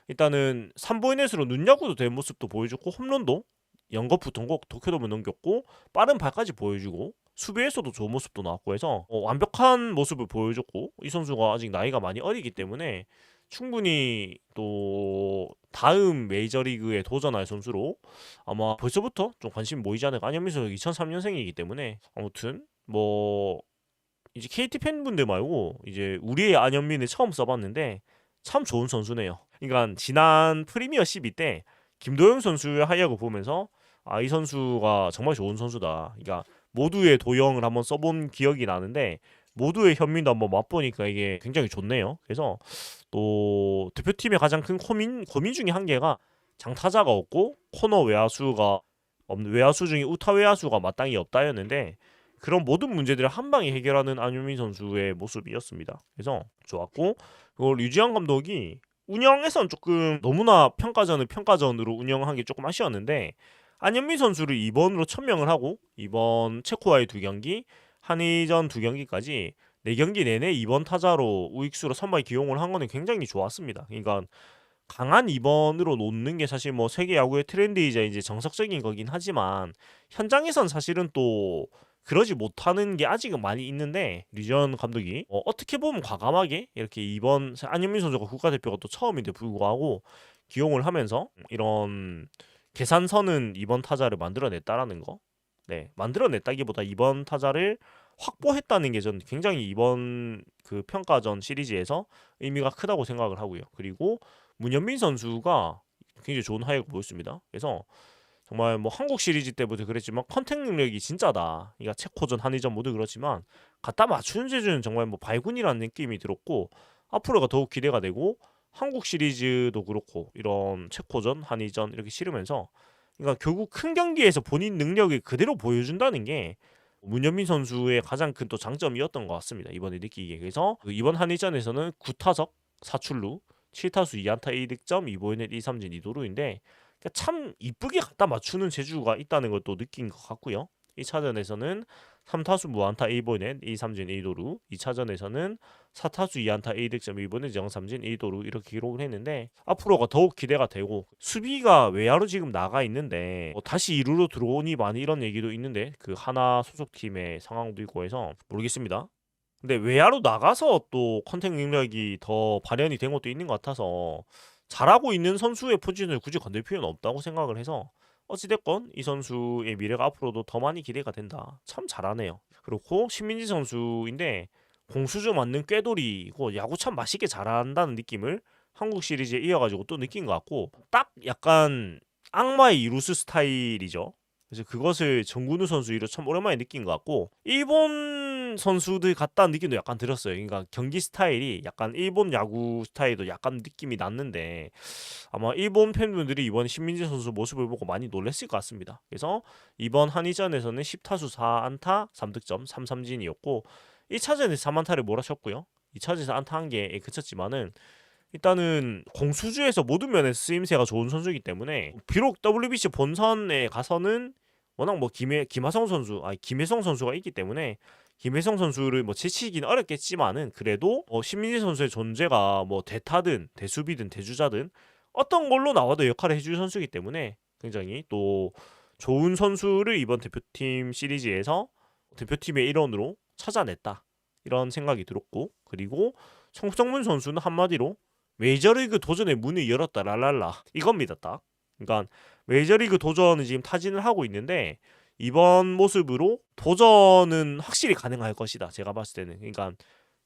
일단은 3보이넷으로 눈야구도 된 모습도 보여줬고 홈런도 연거푸 통곡 도쿄돔을 넘겼고 빠른 발까지 보여주고 수비에서도 좋은 모습도 나왔고 해서 완벽한 모습을 보여줬고 이 선수가 아직 나이가 많이 어리기 때문에 충분히 또 다음 메이저리그에 도전할 선수로 아마 벌써부터 좀 관심이 모이지 않을까. 안현민 선수 2003년생이기 때문에 아무튼 뭐 이제 KT 팬분들 말고 이제 우리의 안현민을 처음 써봤는데 참 좋은 선수네요. 그러니까 지난 프리미어 12 때 김도영 선수의 하이어고 보면서 이 선수가 정말 좋은 선수다. 그러니까 모두의 도영을 한번 써본 기억이 나는데 모두의 현민도 한번 맛보니까 이게 굉장히 좋네요. 그래서 또 대표팀의 가장 큰 고민 중에 한 개가 장타자가 없고 코너 외야수가 없는 외야수 중에 우타 외야수가 마땅히 없다였는데 그런 모든 문제들을 한 방에 해결하는 안유민 선수의 모습이었습니다. 그래서 좋았고 그걸 류지영 감독이 운영에선 조금 너무나 평가전을 평가전으로 운영한 게 조금 아쉬웠는데 안현민 선수를 2번으로 천명을 하고 이번 체코와의 2경기, 한의전 2경기까지 4경기 내내 2번 타자로 우익수로 선발 기용을 한 거는 굉장히 좋았습니다. 그러니까 강한 2번으로 놓는 게 사실 뭐 세계 야구의 트렌드이자 이제 정석적인 거긴 하지만 현장에선 사실은 또 그러지 못하는 게 아직은 많이 있는데 류지현 감독이 어떻게 보면 과감하게 이렇게 이번 안현민 선수가 국가대표가 또 처음인데 불구하고 기용을 하면서 이런 계산서는 이번 타자를 만들어냈다라는 거. 네, 만들어냈다기보다 이번 타자를 확보했다는 게 저는 굉장히 이번 그 평가전 시리즈에서 의미가 크다고 생각을 하고요. 그리고 문현민 선수가 굉장히 좋은 하이를 보였습니다. 그래서 정말 뭐 한국 시리즈 때부터 그랬지만 컨택 능력이 진짜다. 그러니까 체코전, 한의전 모두 그렇지만 갖다 맞추는 재주는 정말 뭐 발군이라는 느낌이 들었고 앞으로가 더욱 기대가 되고 한국 시리즈도 그렇고 이런 체코전, 한의전 이렇게 치르면서 그러니까 결국 큰 경기에서 본인 능력을 그대로 보여준다는 게 문현민 선수의 가장 큰 또 장점이었던 것 같습니다. 이번에 느끼기에. 그래서 이번 한일전에서는 9타석 4출루 7타수 2안타 1득점 2볼넷 2삼진 2도루인데 참 이쁘게 갖다 맞추는 재주가 있다는 걸 또 느낀 것 같고요. 1차전에서는 3타수 무안타 1볼넷 2삼진 1도루 2차전에서는 4타수 2안타 1득점 1볼넷 0삼진 1도루 이렇게 기록을 했는데 앞으로가 더욱 기대가 되고 수비가 외야로 지금 나가 있는데 다시 2루로 들어오니 많이 이런 얘기도 있는데 그 하나 소속팀의 상황도 있고 해서 모르겠습니다. 근데 외야로 나가서 또 컨택 능력이 더 발현이 된 것도 있는 것 같아서 잘하고 있는 선수의 포지션을 굳이 건들 필요는 없다고 생각을 해서 어찌됐건 이 선수의 미래가 앞으로도 더 많이 기대가 된다. 참 잘하네요. 그렇고 신민지 선수인데 공수주 맞는 꾀돌이고 야구 참 맛있게 잘한다는 느낌을 한국 시리즈에 이어가지고 또 느낀 것 같고 딱 약간 악마의 이루스 스타일이죠. 그래서 그것을 정근우 선수 이로 참 오랜만에 느낀 것 같고 일본 선수들 같다는 느낌도 약간 들었어요. 그러니까 경기 스타일이 약간 일본 야구 스타일도 약간 느낌이 났는데 아마 일본 팬분들이 이번 신민재 선수 모습을 보고 많이 놀랐을 것 같습니다. 그래서 이번 한일전에서는 10타수 4안타 3득점 3삼진이었고 1차전에서 3안타를 몰아쳤고요. 2차전에서 안타 1개에 그쳤지만은 일단은 공수주에서 모든 면에서 쓰임새가 좋은 선수이기 때문에 비록 WBC 본선에 가서는 워낙 뭐 김하성 선수, 김혜성 선수가 있기 때문에 김혜성 선수를 뭐 제치기는 어렵겠지만은 그래도 신민재 선수의 존재가 뭐 대타든 대수비든 대주자든 어떤 걸로 나와도 역할을 해줄 선수이기 때문에 굉장히 또 좋은 선수를 이번 대표팀 시리즈에서 대표팀의 일원으로 찾아냈다 이런 생각이 들었고 그리고 송성문 선수는 한마디로 메이저리그 도전의 문을 열었다 랄랄라 이겁니다 딱. 그러니까 메이저리그 도전을 지금 타진을 하고 있는데 이번 모습으로 도전은 확실히 가능할 것이다 제가 봤을 때는. 그러니까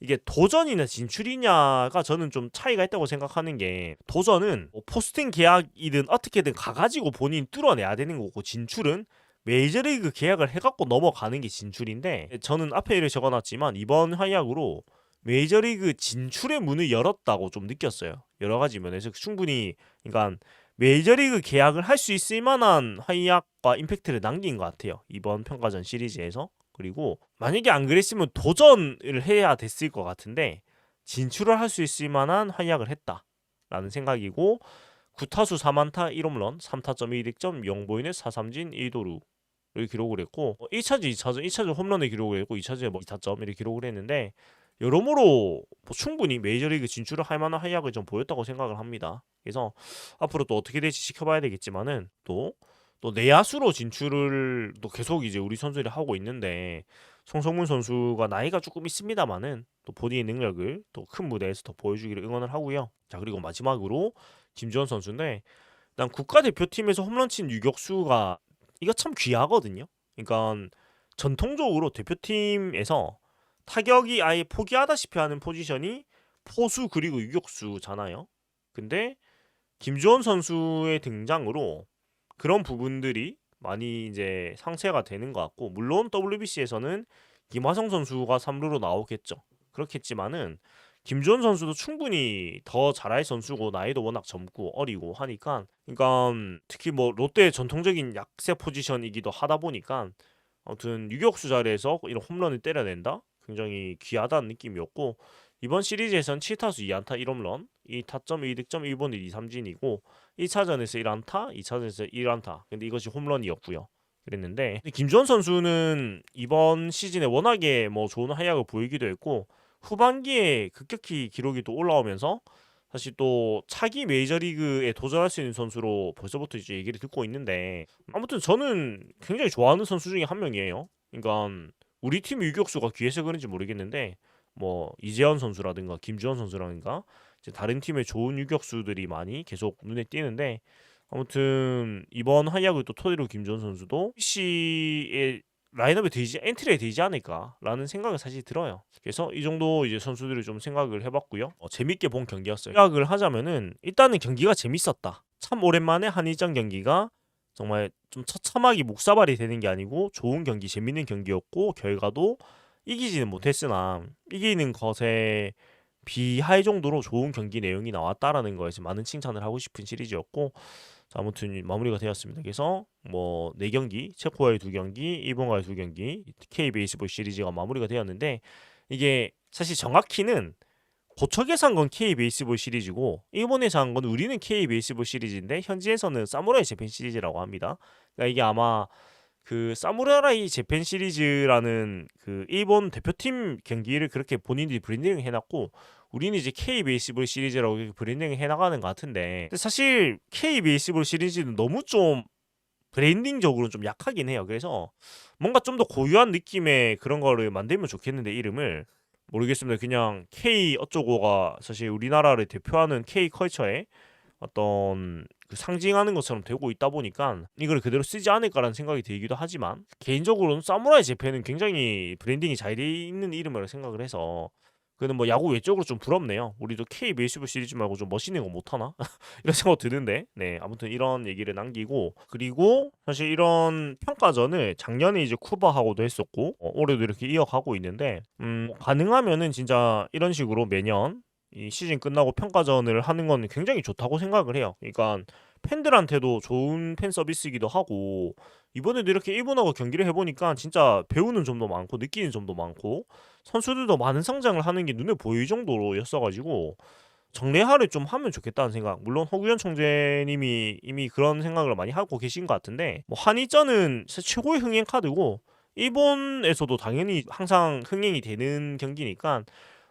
이게 도전이나 진출이냐가 저는 좀 차이가 있다고 생각하는 게 도전은 뭐 포스팅 계약이든 어떻게든 가가지고 본인 뚫어내야 되는 거고 진출은 메이저리그 계약을 해갖고 넘어가는 게 진출인데 저는 앞에 이를 적어놨지만 이번 활약으로 메이저리그 진출의 문을 열었다고 좀 느꼈어요. 여러 가지 면에서 충분히 그러니까 메이저리그 계약을 할 수 있을 만한 활약과 임팩트를 남긴 것 같아요. 이번 평가전 시리즈에서. 그리고 만약에 안 그랬으면 도전을 해야 됐을 것 같은데 진출을 할 수 있을 만한 활약을 했다라는 생각이고 9타수 4안타 1홈런 3타점 1득점 0볼넷 4삼진 1도루를 기록을 했고 1차전 2차전 홈런을 기록을 했고 2차전에 뭐 2타점 을 기록을 했는데 여러모로 뭐 충분히 메이저리그 진출을 할 만한 활약을 좀 보였다고 생각을 합니다. 그래서 앞으로 또 어떻게 될지 지켜봐야 되겠지만은 또 내야수로 진출을 또 계속 이제 우리 선수들이 하고 있는데 송성문 선수가 나이가 조금 있습니다만은 또 본인의 능력을 또 큰 무대에서 더 보여주기를 응원을 하고요. 자 그리고 마지막으로 김주원 선수인데 일단 국가대표팀에서 홈런 친 유격수가 이거 참 귀하거든요. 그러니까 전통적으로 대표팀에서 타격이 아예 포기하다시피 하는 포지션이 포수 그리고 유격수잖아요. 근데 김주원 선수의 등장으로 그런 부분들이 많이 이제 상쇄가 되는 것 같고 물론 WBC에서는 김하성 선수가 3루로 나오겠죠. 그렇겠지만은 김주원 선수도 충분히 더 잘할 선수고 나이도 워낙 젊고 어리고 하니까 그러니까 특히 뭐 롯데의 전통적인 약세 포지션이기도 하다 보니까 아무튼 유격수 자리에서 이런 홈런을 때려낸다? 굉장히 귀하다는 느낌이었고 이번 시리즈에선 7타수 2안타 1홈런 이 타점 2득점 1본의 2삼진이고 1차전에서 1안타, 2차전에서 1안타. 근데 이것이 홈런이었고요. 그랬는데 김주원 선수는 이번 시즌에 워낙에 뭐 좋은 활약을 보이기도 했고 후반기에 급격히 기록이 또 올라오면서 사실 또 차기 메이저리그에 도전할 수 있는 선수로 벌써부터 이제 얘기를 듣고 있는데 아무튼 저는 굉장히 좋아하는 선수 중에 한 명이에요. 그러니까 우리 팀 유격수가 귀해서 그런지 모르겠는데 뭐 이재현 선수라든가 김주원 선수라든가 이제 다른 팀의 좋은 유격수들이 많이 계속 눈에 띄는데 아무튼 이번 활약을 또 토대로 김주원 선수도 CC의 라인업에 되지 엔트리에 되지 않을까라는 생각을 사실 들어요. 그래서 이 정도 이제 선수들을 좀 생각을 해봤고요. 재밌게 본 경기였어요. 생각을 하자면은 일단은 경기가 재밌었다. 참 오랜만에 한일전 경기가 정말 좀 처참하게 묵사발이 되는 게 아니고 좋은 경기, 재밌는 경기였고 결과도 이기지는 못했으나 이기는 것에 비할 정도로 좋은 경기 내용이 나왔다라는 거에서 많은 칭찬을 하고 싶은 시리즈였고 자, 아무튼 마무리가 되었습니다. 그래서 뭐 4경기, 체코와의 2경기, 일본과의 2경기, K 베이스볼 시리즈가 마무리가 되었는데 이게 사실 정확히는 고척에서 한 건 K 베이스볼 시리즈고 일본에서 한 건 우리는 K 베이스볼 시리즈인데 현지에서는 사무라이 재팬 시리즈라고 합니다. 그러니까 이게 아마 그 사무라이 재팬 시리즈라는 그 일본 대표팀 경기를 그렇게 본인들이 브랜딩을 해놨고 우리는 이제 K 베이스볼 시리즈라고 이렇게 브랜딩을 해나가는 것 같은데 근데 사실 K 베이스볼 시리즈는 너무 좀 브랜딩적으로 좀 약하긴 해요. 그래서 뭔가 좀 더 고유한 느낌의 그런 거를 만들면 좋겠는데 이름을 모르겠습니다. 그냥 K 어쩌고가 사실 우리나라를 대표하는 K 컬처의 어떤 그 상징하는 것처럼 되고 있다 보니까 이걸 그대로 쓰지 않을까라는 생각이 들기도 하지만 개인적으로는 사무라이 재팬은 굉장히 브랜딩이 잘 돼 있는 이름이라고 생각을 해서 그는 뭐 야구 외적으로 좀 부럽네요. 우리도 K 베이스볼 시리즈 말고 좀 멋있는 거 못하나? 이런 생각 드는데 네 아무튼 이런 얘기를 남기고 그리고 사실 이런 평가전을 작년에 이제 쿠바하고도 했었고 올해도 이렇게 이어가고 있는데 가능하면은 진짜 이런 식으로 매년 이 시즌 끝나고 평가전을 하는 건 굉장히 좋다고 생각을 해요. 그러니까 팬들한테도 좋은 팬 서비스이기도 하고 이번에도 이렇게 일본하고 경기를 해보니까 진짜 배우는 점도 많고 느끼는 점도 많고 선수들도 많은 성장을 하는 게 눈에 보일 정도로였어가지고 정례화를 좀 하면 좋겠다는 생각. 물론 허구현 총재님이 이미 그런 생각을 많이 하고 계신 것 같은데 뭐 한일전은 최고의 흥행 카드고 일본에서도 당연히 항상 흥행이 되는 경기니까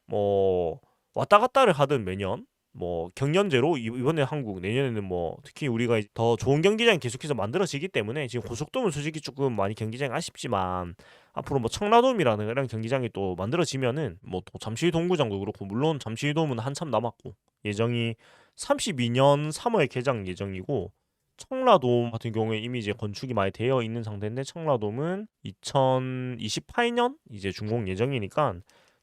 뭐 왔다 갔다를 하든 매년 뭐 경연제로 이번에 한국 내년에는 뭐 특히 우리가 더 좋은 경기장이 계속해서 만들어지기 때문에 지금 고속도로는 솔직히 조금 많이 경기장이 아쉽지만 앞으로 뭐 청라돔이라는 이런 경기장이 또 만들어지면은 뭐 또 잠실 동구장도 그렇고 물론 잠실돔은 한참 남았고 예정이 32년 3월 개장 예정이고 청라돔 같은 경우에 이미 이제 건축이 많이 되어 있는 상태인데 청라돔은 2028년 이제 준공 예정이니까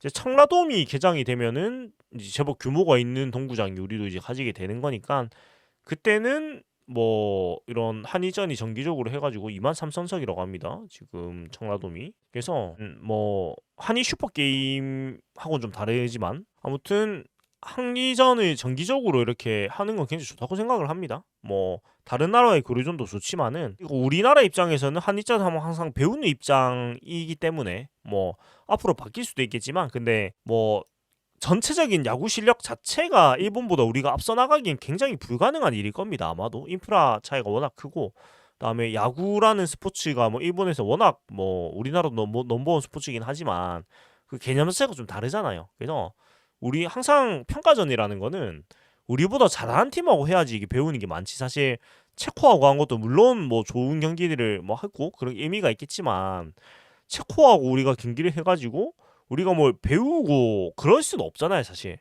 이제 청라돔이 개장이 되면은 이제 제법 규모가 있는 동구장이 우리도 이제 가지게 되는 거니까 그때는 뭐 이런 한일전이 정기적으로 해가지고 23,000석이라고 합니다. 지금 청라돔이. 그래서 뭐 한일 슈퍼 게임하고는 좀 다르지만 아무튼 한일전을 정기적으로 이렇게 하는 건 굉장히 좋다고 생각을 합니다. 뭐 다른 나라의 교류전도 좋지만은 우리나라 입장에서는 한일전 하면 항상 배우는 입장이기 때문에 뭐 앞으로 바뀔 수도 있겠지만 근데 뭐 전체적인 야구 실력 자체가 일본보다 우리가 앞서 나가기엔 굉장히 불가능한 일일 겁니다. 아마도 인프라 차이가 워낙 크고 그다음에 야구라는 스포츠가 뭐 일본에서 워낙 뭐 우리나라도 넘버원 스포츠이긴 하지만 그 개념 자체가 좀 다르잖아요. 그래서 우리 항상 평가전이라는 거는 우리보다 잘하는 팀하고 해야지 이게 배우는 게 많지. 사실 체코하고 한 것도 물론 뭐 좋은 경기들을 뭐 했고 그런 의미가 있겠지만 체코하고 우리가 경기를 해가지고 우리가 뭘 배우고 그럴 수는 없잖아요. 사실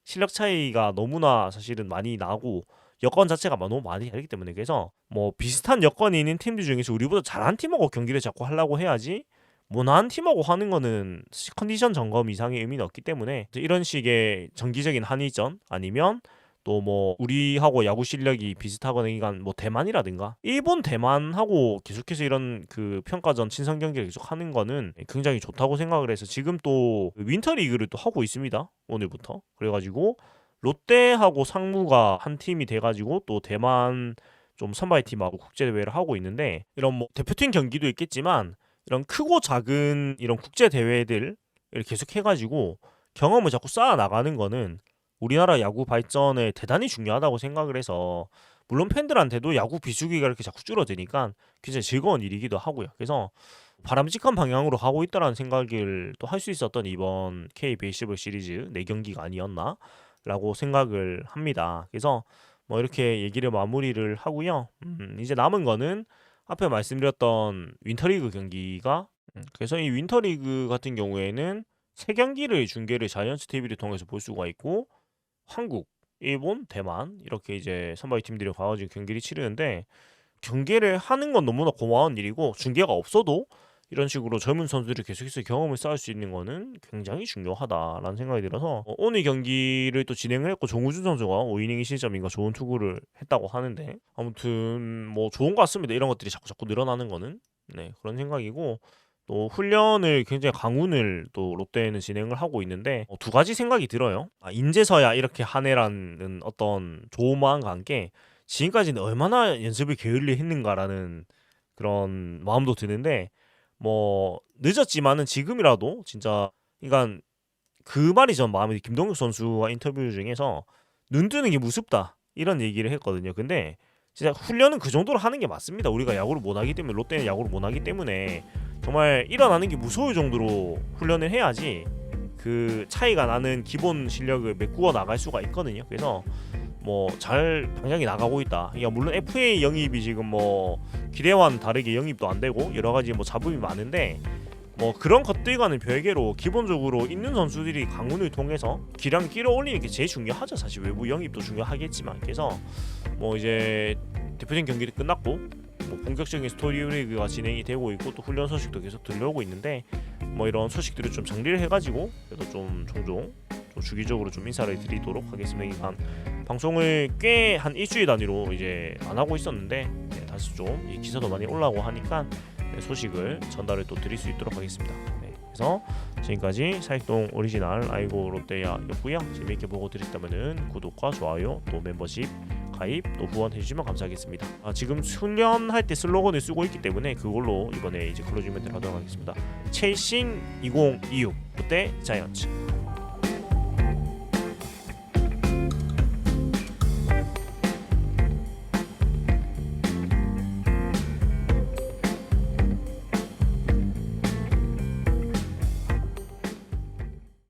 실력 차이가 너무나 사실은 많이 나고 여건 자체가 너무 많이 다르기 때문에 그래서 뭐 비슷한 여건이 있는 팀들 중에서 우리보다 잘한 팀하고 경기를 자꾸 하려고 해야지 모난 팀하고 하는 거는 컨디션 점검 이상의 의미는 없기 때문에 이런 식의 정기적인 한일전 아니면 또 뭐 우리하고 야구 실력이 비슷하거나 그러니까 뭐 대만이라든가 일본 대만하고 계속해서 이런 그 평가전 친선 경기를 계속 하는 거는 굉장히 좋다고 생각을 해서 지금 또 윈터 리그를 또 하고 있습니다. 오늘부터. 그래가지고 롯데하고 상무가 한 팀이 돼가지고 또 대만 좀 선발 팀하고 국제 대회를 하고 있는데 이런 뭐 대표팀 경기도 있겠지만 이런 크고 작은 이런 국제 대회들을 계속 해가지고 경험을 자꾸 쌓아 나가는 거는 우리나라 야구 발전에 대단히 중요하다고 생각을 해서 물론 팬들한테도 야구 비수기가 이렇게 자꾸 줄어드니까 굉장히 즐거운 일이기도 하고요. 그래서 바람직한 방향으로 가고 있다라는 생각을 또 할 수 있었던 이번 K 베이스볼 시리즈 4경기가 아니었나라고 생각을 합니다. 그래서 뭐 이렇게 얘기를 마무리를 하고요. 이제 남은 거는 앞에 말씀드렸던 윈터리그 경기가 그래서 이 윈터리그 같은 경우에는 3경기를 중계를 자이언츠 TV를 통해서 볼 수가 있고 한국, 일본, 대만 이렇게 이제 선발 팀들이 가가지고 경기를 치르는데 경기를 하는 건 너무나 고마운 일이고 중계가 없어도 이런 식으로 젊은 선수들이 계속해서 경험을 쌓을 수 있는 거는 굉장히 중요하다라는 생각이 들어서 오늘 경기를 또 진행을 했고 정우준 선수가 5이닝 2실점인가 좋은 투구를 했다고 하는데 아무튼 뭐 좋은 것 같습니다. 이런 것들이 자꾸 늘어나는 거는 네 그런 생각이고 또 훈련을 굉장히 강운을 또 롯데는 진행을 하고 있는데 두 가지 생각이 들어요. 인제서야 이렇게 하네라는 어떤 좋은 마음과 함께 지금까지는 얼마나 연습을 게을리 했는가라는 그런 마음도 드는데 뭐 늦었지만은 지금이라도 진짜 그러니까 그 말이 전 마음에 김동욱 선수와 인터뷰 중에서 눈 뜨는 게 무섭다 이런 얘기를 했거든요. 근데 진짜 훈련은 그 정도로 하는 게 맞습니다. 우리가 야구를 못 하기 때문에 롯데는 야구를 못 하기 때문에 정말 일어나는 게 무서울 정도로 훈련을 해야지 그 차이가 나는 기본 실력을 메꾸어 나갈 수가 있거든요. 그래서 뭐 잘 방향이 나가고 있다. 그러니까 물론 FA 영입이 지금 뭐 기대와는 다르게 영입도 안 되고 여러 가지 뭐 잡음이 많은데 뭐 그런 것들과는 별개로 기본적으로 있는 선수들이 강운을 통해서 기량 끌어올리는 게 제일 중요하죠. 사실 외부 영입도 중요하겠지만 그래서 뭐 이제 대표팀 경기도 끝났고 뭐 본격적인 스토리 리그가 진행이 되고 있고 또 훈련 소식도 계속 들려오고 있는데 뭐 이런 소식들을 좀 정리를 해가지고 그래도 좀 종종 좀 주기적으로 좀 인사를 드리도록 하겠습니다. 그러니까 방송을 꽤 한 일주일 단위로 이제 안 하고 있었는데 네, 다시 좀 이 기사도 많이 올라오고 하니까 네, 소식을 전달을 또 드릴 수 있도록 하겠습니다. 네, 그래서 지금까지 사익동 오리지널 아이고 롯데야였고요. 재미있게 보고 드셨다면은 구독과 좋아요 또 멤버십 가입 또 후원해주시면 감사하겠습니다. 지금 훈련할 때 슬로건을 쓰고 있기 때문에 그걸로 이번에 이제 클로징 멘트를 하도록 하겠습니다. 첼신 2026 롯데 자이언츠